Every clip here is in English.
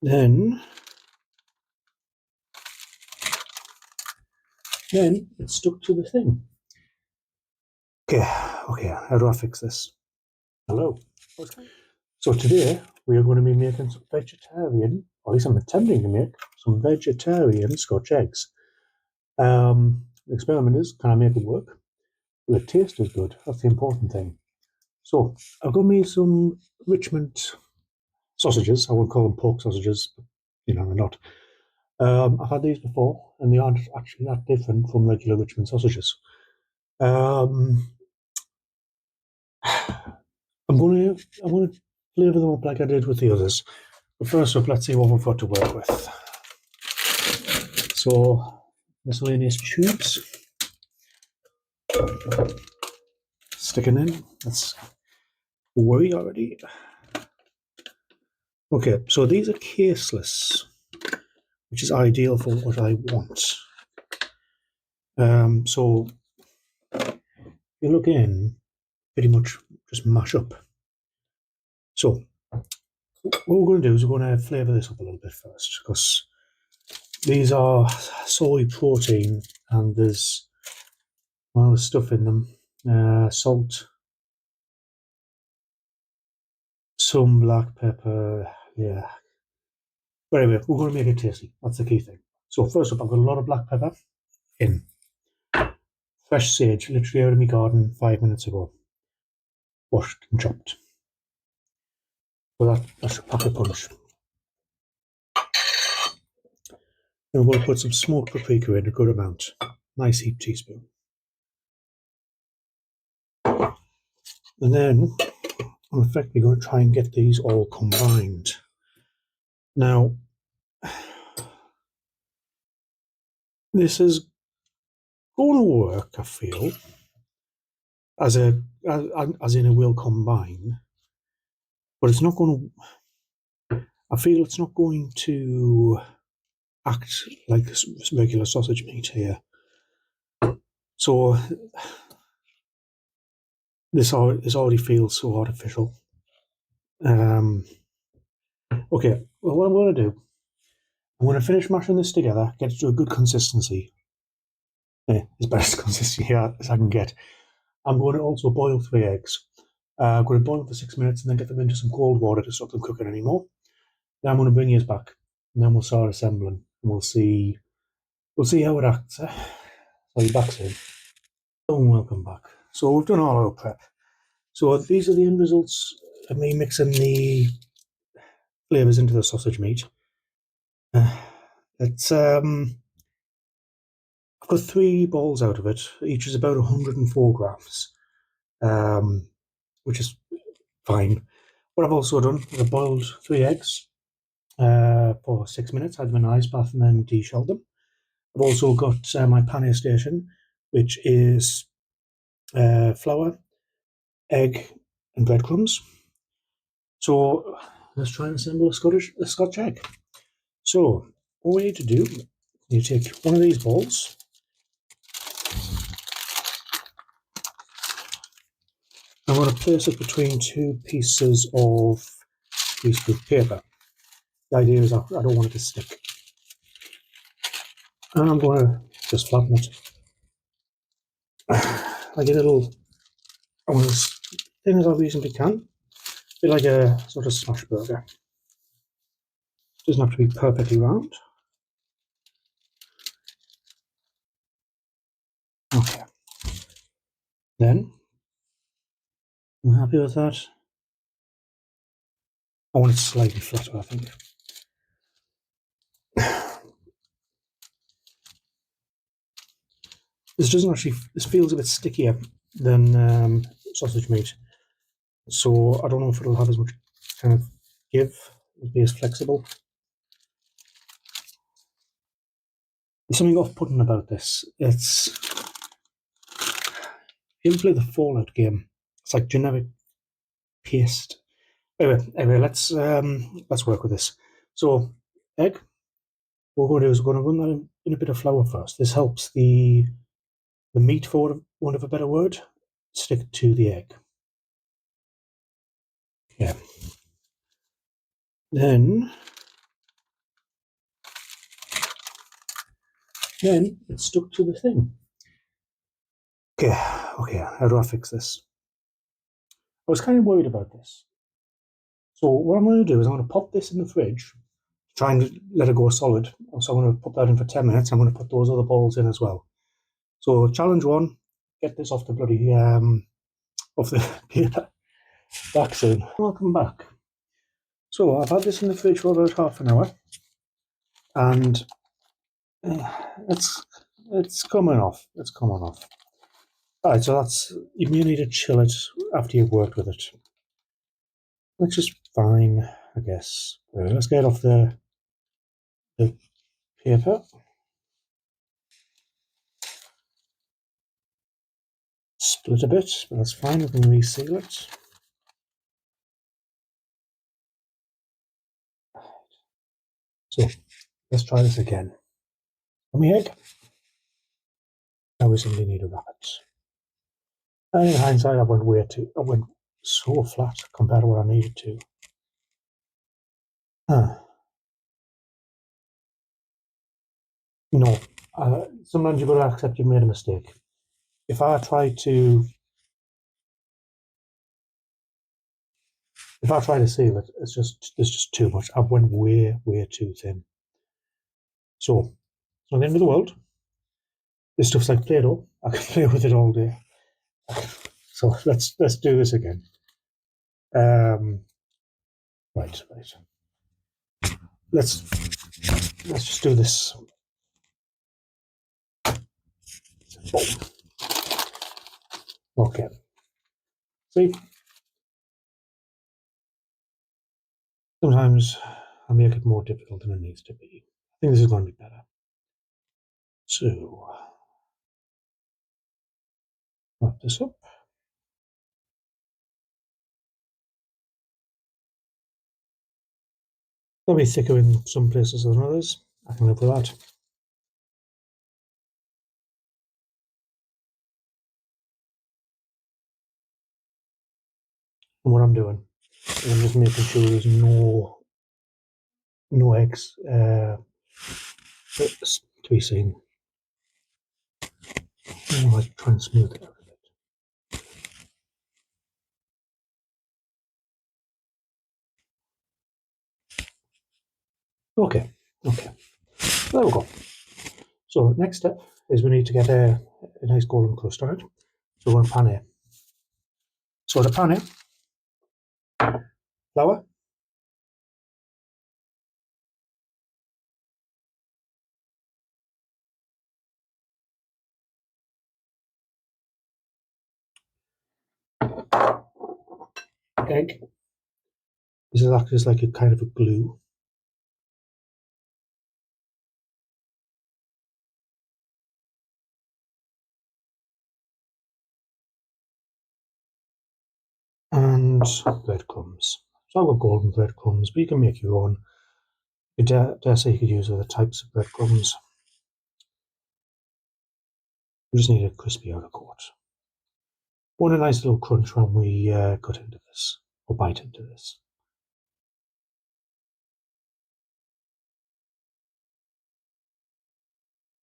Then it's stuck to the thing. Okay, how do I fix this? Hello. So today we are going to be making some vegetarian, or at least I'm attempting to make some vegetarian Scotch eggs. The experiment is, can I make it work? Will it taste as good? That's the important thing. So I've got me some Richmond sausages. I won't call them pork sausages, but they're not. I've had these before, and they aren't actually that different from regular Richmond sausages. I'm gonna flavour them up like I did with the others. But first up, let's see what we've got to work with. So miscellaneous tubes, sticking in. That's worry already. Okay, so these are caseless, which is ideal for what I want. So you look in, pretty much just mash up. So what we're going to do is we're going to flavour this up a little bit first, because these are soy protein and there's stuff in them, salt, some black pepper, yeah. But anyway, we're going to make it tasty. That's the key thing. So first up, I've got a lot of black pepper in. Fresh sage, literally out of my garden 5 minutes ago. Washed and chopped. So that should pack a punch. Then we're going to put some smoked paprika in, a good amount. Nice heaped teaspoon. And then I'm effectively going to try and get these all combined. Now, this is going to work, I feel, as in it will combine, but it's not going to. I feel it's not going to act like regular sausage meat here. So this already feels so artificial. Okay, well, what I'm going to do, I'm going to finish mashing this together, get it to a good consistency. As best consistency as I can get. I'm going to also boil 3 eggs. I'm going to boil them for 6 minutes and then get them into some cold water to stop them cooking anymore. Then I'm going to bring yours back, and then we'll start assembling, and we'll see how it acts. So you're back soon. And welcome back. So we've done all our prep. So these are the end results of me mixing the flavours into the sausage meat. It's I've got 3 balls out of it. Each is about 104 grams, which is fine. What I've also done is I've boiled 3 eggs for 6 minutes. Had them in an ice bath and then deshelled them. I've also got my pané station, which is flour, egg, and breadcrumbs. So let's try and assemble a Scotch egg. So what we need to do, you take one of these balls, I'm going to place it between 2 pieces of greaseproof paper. The idea is I don't want it to stick. And I'm going to just flatten it. I get a little, I want as thin as I reasonably can. A bit like a sort of smash burger. Doesn't have to be perfectly round. Okay. Then, I'm happy with that. I want it slightly flatter, I think. This feels a bit stickier than sausage meat. So I don't know if it'll have as much kind of give, it'll be as flexible. There's something off-putting about this. It's, if you ever play the Fallout game, it's like generic paste. Anyway, let's work with this. So, egg. What we're going to do is we're going to run that in a bit of flour first. This helps the meat, for want of a better word, stick to the egg. Yeah. Then Then it's stuck to the thing. Okay, how do I fix this? I was kind of worried about this. So what I'm going to do is I'm going to pop this in the fridge, try and let it go solid. So I'm going to put that in for 10 minutes. I'm going to put those other balls in as well. So challenge one, get this off the bloody, off the back soon. Welcome back. So I've had this in the fridge for about half an hour, and it's coming off. It's coming off. All right, so that's you need to chill it after you've worked with it, which is fine, I guess. Let's get off the paper. Split a bit, but that's fine. We can reseal it. So let's try this again. On the egg. Now we simply need to wrap it. And in hindsight, I went so flat compared to what I needed to. No, sometimes you've got to accept you've made a mistake. If I try to seal it, there's just too much. I went way too thin. So it's not the end of the world. This stuff's like Play-Doh. I can play with it all day. So let's do this again. Right. Let's just do this. Okay. See? Sometimes I make it more difficult than it needs to be. I think this is going to be better. So, wrap this up. It'll be thicker in some places than others. I can live with that. And what I'm doing is I'm just making sure there's no eggs to be seen. I might try and smooth it out a bit. Okay. There we go. So next step is we need to get a nice golden crust on it. So we're going to pan it. So to pan it, flour, egg. This is actually like a kind of a glue. And breadcrumbs. So I've got golden breadcrumbs, but you can make your own. You dare say you could use other types of breadcrumbs. We just need a crispy outer coat. Want a nice little crunch when we cut into this, or bite into this.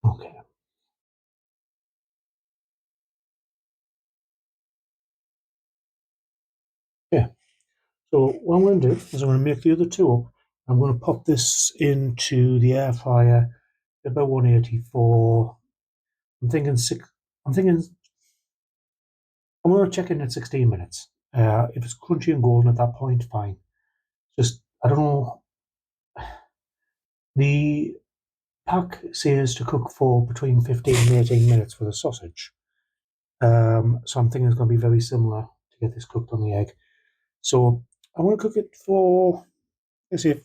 Okay. Yeah. So what I'm going to do is I'm going to make the other two up. I'm going to pop this into the air fryer at about 180 for, I'm thinking I'm going to check in at 16 minutes. If it's crunchy and golden at that point, fine. Just, I don't know. The pack says to cook for between 15 and 18 minutes for the sausage. So I'm thinking it's going to be very similar to get this cooked on the egg. So I want to cook it for, let's see,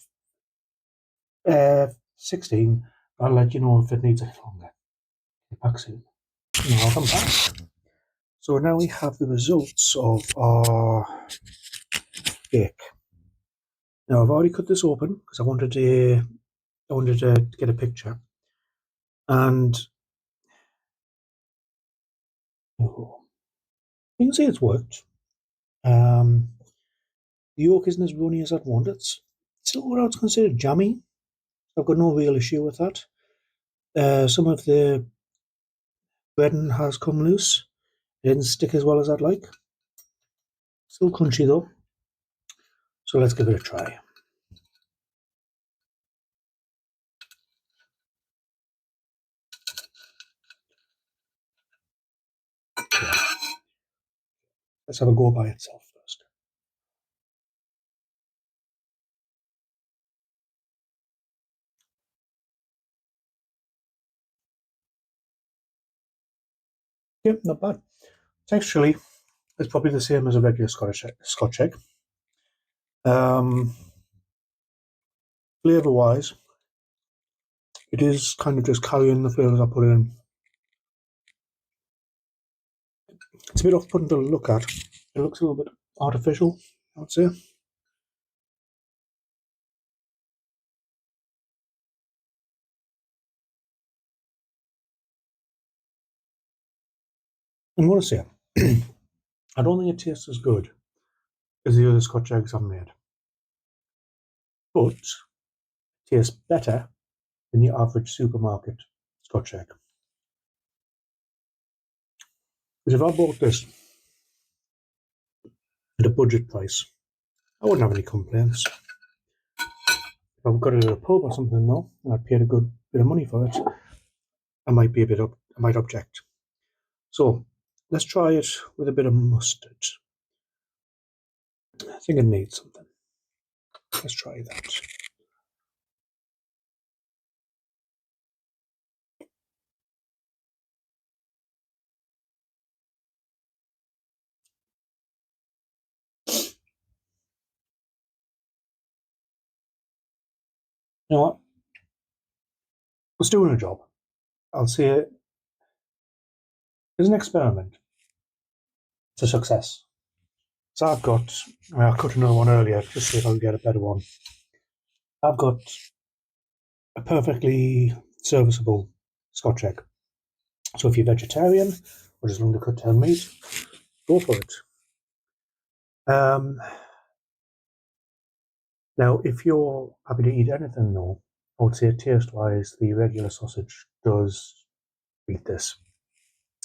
16. I'll let you know if it needs any longer. Get back soon. I'll come back. So now we have the results of our bake. Now I've already cut this open because I wanted to get a picture, and you can see it's worked. The yolk isn't as runny as I'd want. It's still what I would consider jammy. I've got no real issue with that. Some of the breading has come loose. It didn't stick as well as I'd like. Still crunchy though. So let's give it a try. Yeah. Let's have a go by itself first. Yep, not bad. Texturally, it's probably the same as a regular Scotch egg. Flavour-wise, it is kind of just carrying the flavours I put in. It's a bit off-putting to look at. It looks a little bit artificial, I would say. I'm going to say, I don't think it tastes as good as the other Scotch eggs I've made, but it tastes better than your average supermarket Scotch egg. Because if I bought this at a budget price, I wouldn't have any complaints. If I've got it at a pub or something though, and I paid a good bit of money for it, I might be I might object. So let's try it with a bit of mustard. I think it needs something. Let's try that. You know what? It's doing a job. I'll say it as an experiment. It's a success. So I cut another one earlier just to see if I can get a better one. I've got a perfectly serviceable Scotch egg. So if you're vegetarian or just looking to cut down meat, go for it. Now, if you're happy to eat anything though, I would say taste-wise, the regular sausage does beat this.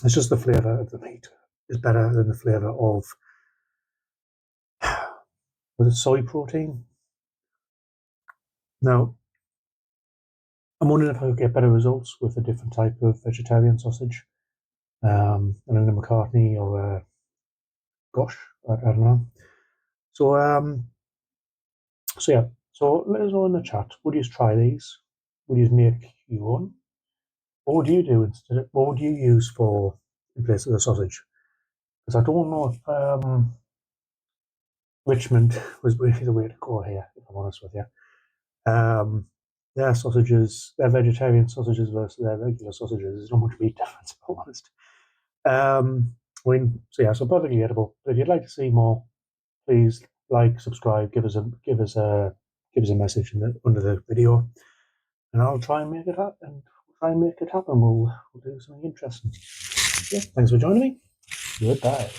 It's just the flavour of the meat is better than the flavour of, was it soy protein? Now, I'm wondering if I could get better results with a different type of vegetarian sausage. And a McCartney or a Gosh, I don't know. So, so yeah. So let us know in the chat. Would you try these? Would you make your own? What would you do instead? What would you use for in place of the sausage? Because I don't know if Richmond was really the way to go here. If I'm honest with you, their sausages, their vegetarian sausages versus their regular sausages, there's not much meat difference. If I'm honest. So perfectly edible. But if you'd like to see more, please like, subscribe, give us a message under the video, and I'll try and make it happen. We'll do something interesting. Yeah, thanks for joining me. Goodbye.